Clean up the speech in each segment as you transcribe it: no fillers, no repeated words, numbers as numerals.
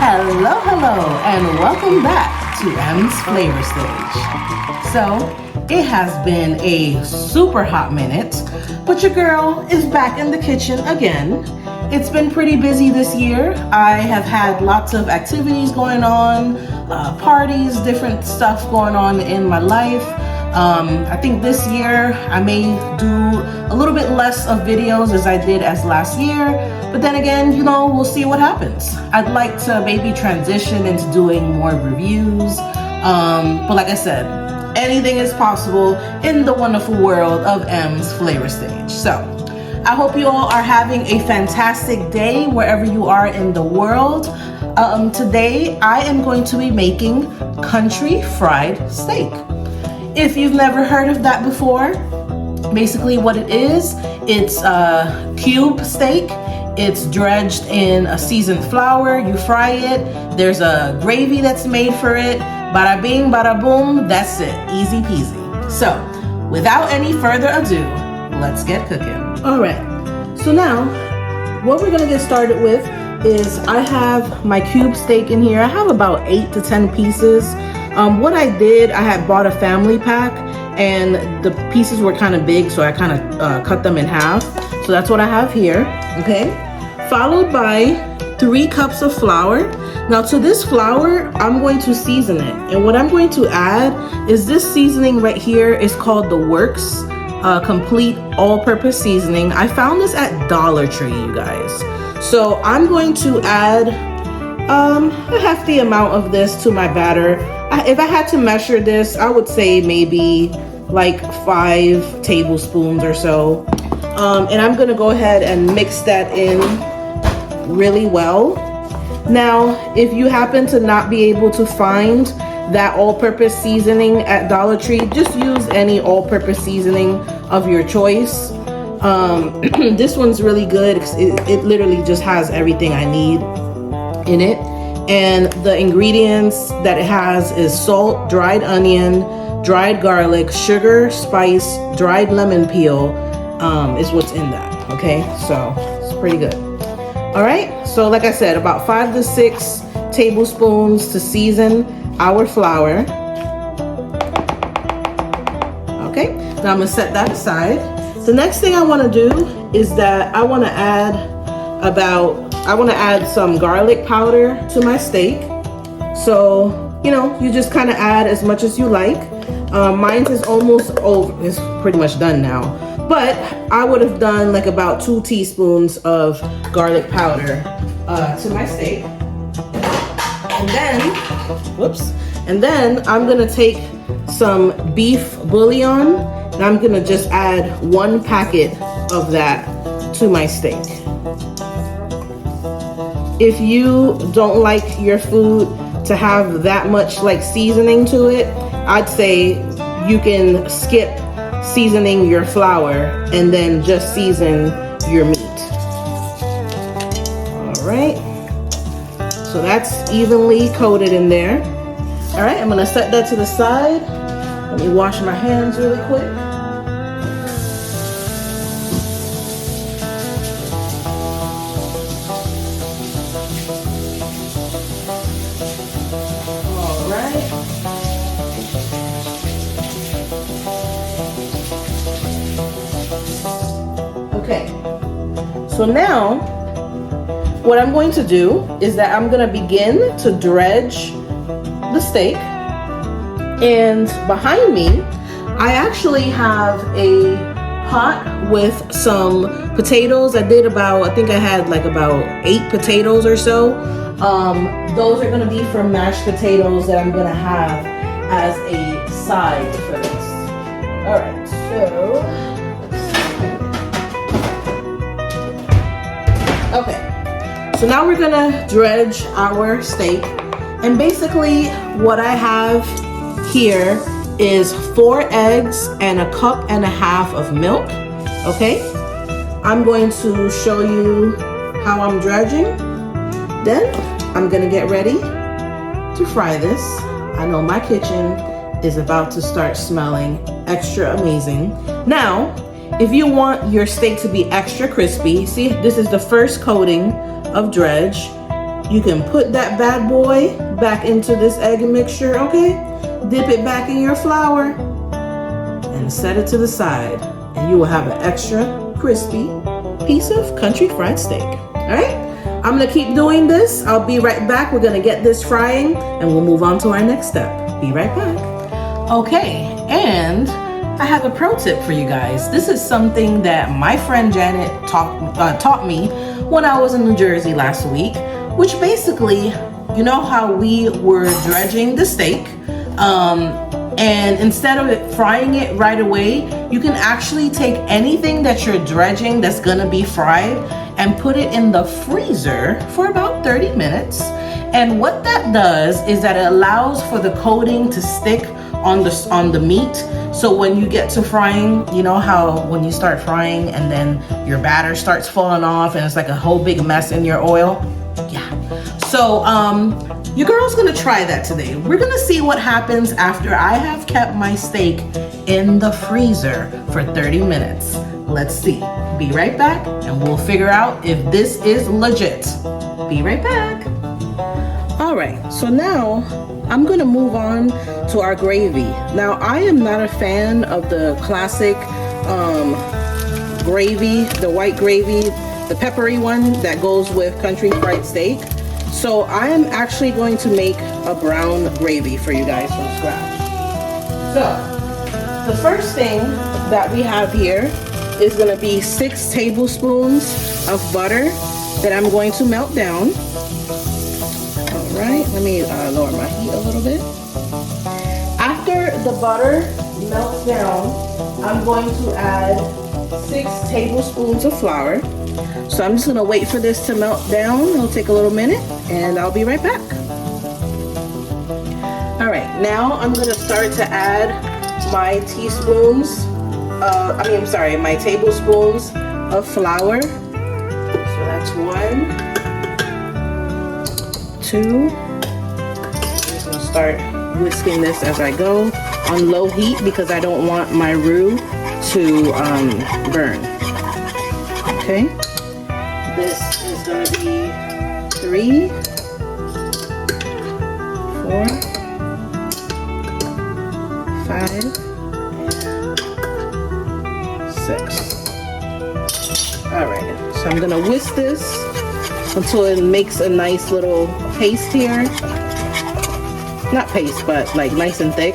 Hello, and welcome back to M's Flavor Stage. So, it has been a super hot minute, but your girl is back in the kitchen again. It's been pretty busy this year. I have had lots of activities going on, parties, different stuff going on in my life. I think this year I may do a little bit less of videos as I did as last year, but then again, we'll see what happens. I'd like to maybe transition into doing more reviews, but like I said, anything is possible in the wonderful world of M's Flavor Stage. So I hope you all are having a fantastic day wherever you are in the world. Today I am going to be making country fried steak. If you've never heard of that before, basically what it is, it's a cube steak. It's dredged in a seasoned flour. You fry it. There's a gravy that's made for it. Bada bing, bada boom. That's it. Easy peasy. So, without any further ado, let's get cooking. All right. So now, what we're gonna get started with is I have my cube steak in here. I have about 8 to 10 pieces. What I did, I had bought a family pack and the pieces were kind of big, so I kind of cut them in half. So that's what I have here, okay? Followed by 3 cups of flour. Now to this flour, I'm going to season it. And what I'm going to add is this seasoning right here is called the Works Complete All-Purpose Seasoning. I found this at Dollar Tree, you guys. So I'm going to add a hefty amount of this to my batter. If I had to measure this, I would say maybe like 5 tablespoons or so. And I'm gonna go ahead and mix that in really well. Now, if you happen to not be able to find that all-purpose seasoning at Dollar Tree, just use any all-purpose seasoning of your choice. This one's really good. It literally just has everything I need in it. And the ingredients that it has is salt, dried onion, dried garlic, sugar, spice, dried lemon peel is what's in that, okay? So it's pretty good. All right, so like I said, about 5 to 6 tablespoons to season our flour. Okay, now I'm gonna set that aside. The next thing I wanna do is that I wanna add some garlic powder to my steak. So, you just kind of add as much as you like. Mine is almost over, it's pretty much done now. But I would have done like about 2 teaspoons of garlic powder to my steak. And then I'm gonna take some beef bouillon and I'm gonna just add 1 packet of that to my steak. If you don't like your food to have that much like seasoning to it, I'd say you can skip seasoning your flour and then just season your meat. All right, so that's evenly coated in there. All right, I'm gonna set that to the side. Let me wash my hands really quick. Okay, so now what I'm going to do is that I'm going to begin to dredge the steak, and behind me I actually have a pot with some potatoes. I think I had like about 8 potatoes or so. Those are going to be for mashed potatoes that I'm going to have as a side for this. All right, so okay, so now we're gonna dredge our steak, and basically what I have here is 4 eggs and 1.5 cups of milk. Okay, I'm going to show you how I'm dredging, then I'm gonna get ready to fry this. I know my kitchen is about to start smelling extra amazing. Now, if you want your steak to be extra crispy, see, this is the first coating of dredge. you can put that bad boy back into this egg mixture, okay? Dip it back in your flour and set it to the side. And you will have an extra crispy piece of country fried steak. All right, I'm gonna keep doing this. I'll be right back. We're gonna get this frying and we'll move on to our next step. Be right back. Okay, and I have a pro tip for you guys. This is something that my friend Janet taught me when I was in New Jersey last week, which basically, you know how we were dredging the steak, and instead of frying it right away, you can actually take anything that you're dredging that's gonna be fried and put it in the freezer for about 30 minutes. And what that does is that it allows for the coating to stick on the meat. So when you get to frying, you know how when you start frying and then your batter starts falling off and it's like a whole big mess in your oil? Yeah. So your girl's gonna try that today. We're gonna see what happens after I have kept my steak in the freezer for 30 minutes. Let's see. Be right back and we'll figure out if this is legit. Be right back. All right, so now I'm gonna move on to our gravy. Now, I am not a fan of the classic gravy, the white gravy, the peppery one that goes with country fried steak. So I am actually going to make a brown gravy for you guys from scratch. So the first thing that we have here is gonna be 6 tablespoons of butter that I'm going to melt down. All right, let me lower my heat a little bit. After the butter melts down, I'm going to add 6 tablespoons of flour. So I'm just gonna wait for this to melt down. It'll take a little minute and I'll be right back. All right, now I'm gonna start to add my my tablespoons of flour. So that's 1, 2. I'm just gonna start whisking this as I go on low heat because I don't want my roux to burn. Okay, this is gonna be 3, 4, 5, 6. All right, so I'm gonna whisk this until it makes a nice little paste here. Not paste, but like nice and thick.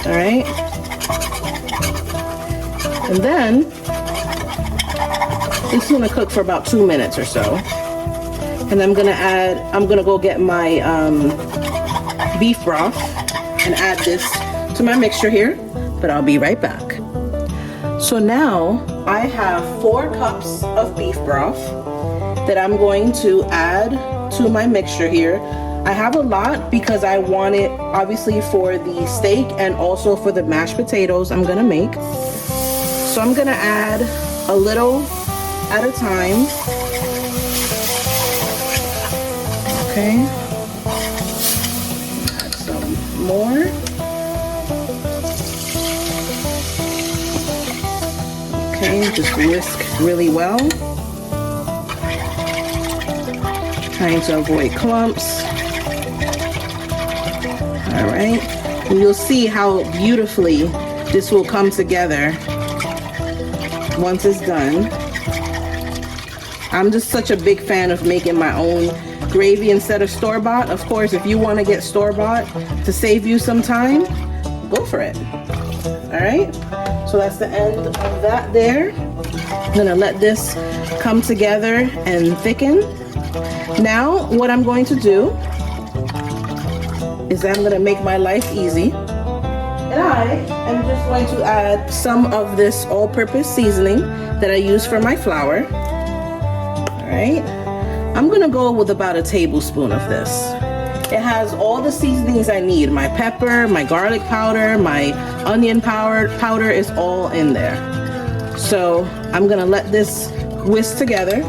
All right. And then this is gonna cook for about 2 minutes or so. And I'm gonna go get my beef broth and add this to my mixture here, but I'll be right back. So now I have 4 cups of beef broth that I'm going to add to my mixture here. I have a lot because I want it obviously for the steak and also for the mashed potatoes I'm gonna make. So I'm gonna add a little at a time. Okay. Add some more. Okay, just whisk really well. Trying to avoid clumps. All right, and you'll see how beautifully this will come together once it's done. I'm just such a big fan of making my own gravy instead of store-bought. Of course, if you want to get store-bought to save you some time, go for it. All right, so that's the end of that there. I'm gonna let this come together and thicken. Now, what I'm going to do is I'm going to make my life easy. And I am just going to add some of this all-purpose seasoning that I use for my flour. All right. I'm going to go with about a tablespoon of this. It has all the seasonings I need. My pepper, my garlic powder, my onion powder is all in there. So I'm going to let this whisk together.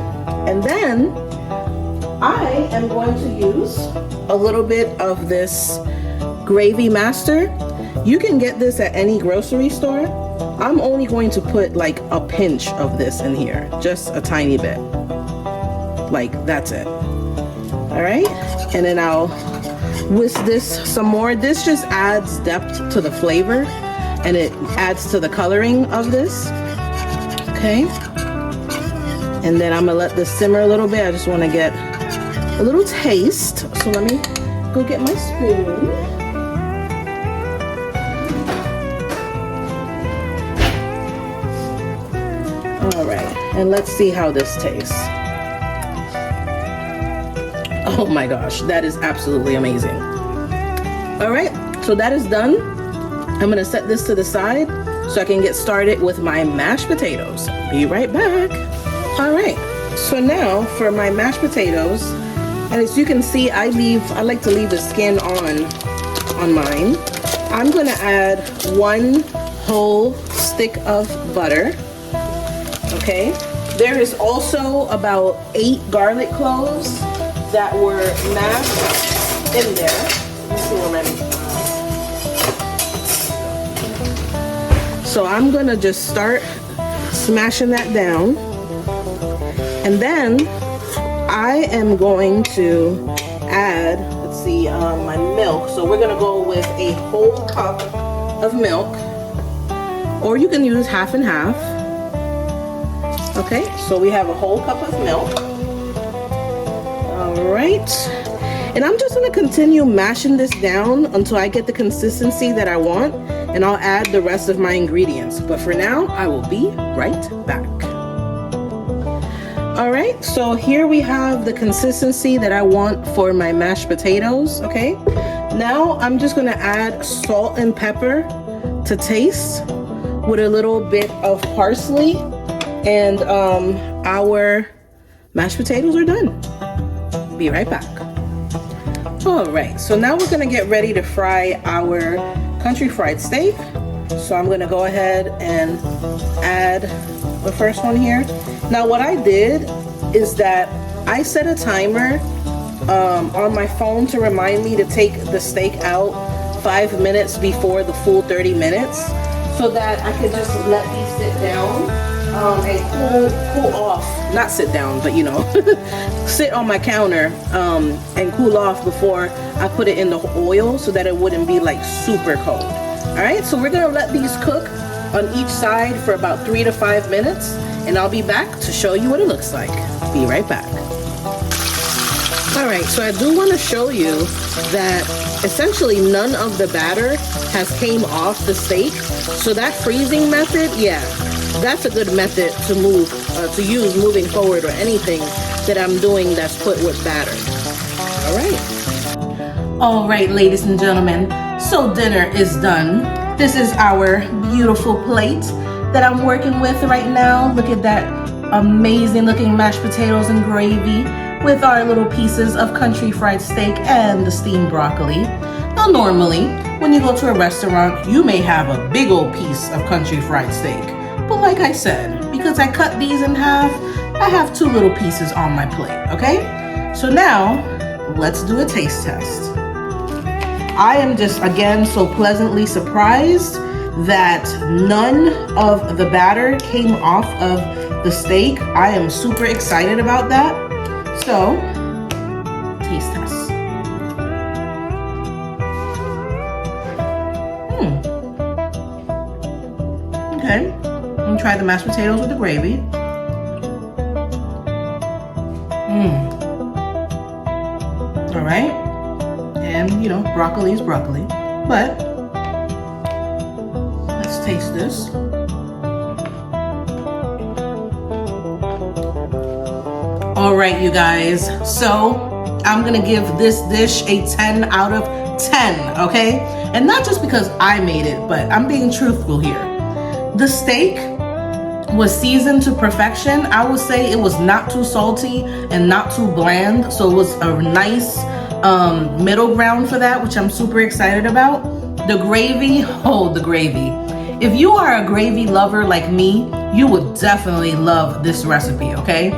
And then I am going to use a little bit of this Gravy Master. You can get this at any grocery store. I'm only going to put like a pinch of this in here, just a tiny bit. Like, that's it. All right, and then I'll whisk this some more. This just adds depth to the flavor and it adds to the coloring of this. Okay, and then I'm gonna let this simmer a little bit. I just want to get a little taste, so let me go get my spoon. All right, and let's see how this tastes. Oh my gosh, that is absolutely amazing. All right, so that is done. I'm gonna set this to the side so I can get started with my mashed potatoes. Be right back. All right, so now for my mashed potatoes, and as you can see, I like to leave the skin on mine. I'm gonna add 1 whole stick of butter. Okay, there is also about 8 garlic cloves that were mashed in there. Let me see what So I'm gonna just start smashing that down, and then I am going to add, let's see, my milk. So we're gonna go with a whole cup of milk, or you can use half and half. Okay, so we have a whole cup of milk. All right, and I'm just gonna continue mashing this down until I get the consistency that I want, and I'll add the rest of my ingredients. But for now, I will be right back. All right, so here we have the consistency that I want for my mashed potatoes. Okay, now I'm just gonna add salt and pepper to taste with a little bit of parsley, and our mashed potatoes are done. Be right back. All right, so now we're gonna get ready to fry our country fried steak. So I'm gonna go ahead and add the first one here. Now what I did is that I set a timer on my phone to remind me to take the steak out 5 minutes before the full 30 minutes, so that I could just let these sit down and cool off. Not sit down, but you know, sit on my counter and cool off before I put it in the oil, so that it wouldn't be like super cold. All right, so we're gonna let these cook on each side for about 3 to 5 minutes, and I'll be back to show you what it looks like. Be right back. All right, so I do want to show you that essentially none of the batter has came off the steak. So that freezing method, yeah, that's a good method to use moving forward, or anything that I'm doing that's put with batter. All right, ladies and gentlemen, so dinner is done. This is our beautiful plate that I'm working with right now. Look at that amazing looking mashed potatoes and gravy with our little pieces of country fried steak and the steamed broccoli. Now normally, when you go to a restaurant, you may have a big old piece of country fried steak. But like I said, because I cut these in half, I have 2 little pieces on my plate, okay? So now, let's do a taste test. I am just, again, so pleasantly surprised that none of the batter came off of the steak. I am super excited about that. So, taste test. Okay, let me try the mashed potatoes with the gravy. All right, and you know, broccoli is broccoli, but let's taste this. All right, you guys, so I'm gonna give this dish a 10 out of 10, okay? And not just because I made it, but I'm being truthful here. The steak was seasoned to perfection. I would say it was not too salty and not too bland, so it was a nice middle ground for that, which I'm super excited about. The gravy, oh, the gravy. If you are a gravy lover like me, you would definitely love this recipe, okay?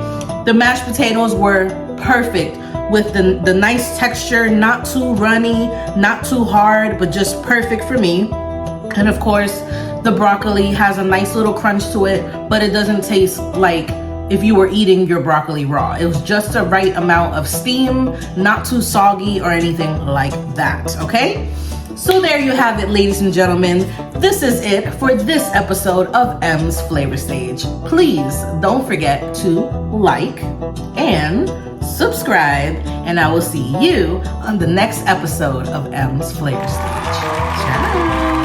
The mashed potatoes were perfect with the nice texture, not too runny, not too hard, but just perfect for me. And of course, the broccoli has a nice little crunch to it, but it doesn't taste like if you were eating your broccoli raw. It was just the right amount of steam, not too soggy or anything like that, okay? So there you have it, ladies and gentlemen. This is it for this episode of M's Flavor Stage. Please don't forget to like and subscribe, and I will see you on the next episode of M's Flavor Stage. Ciao.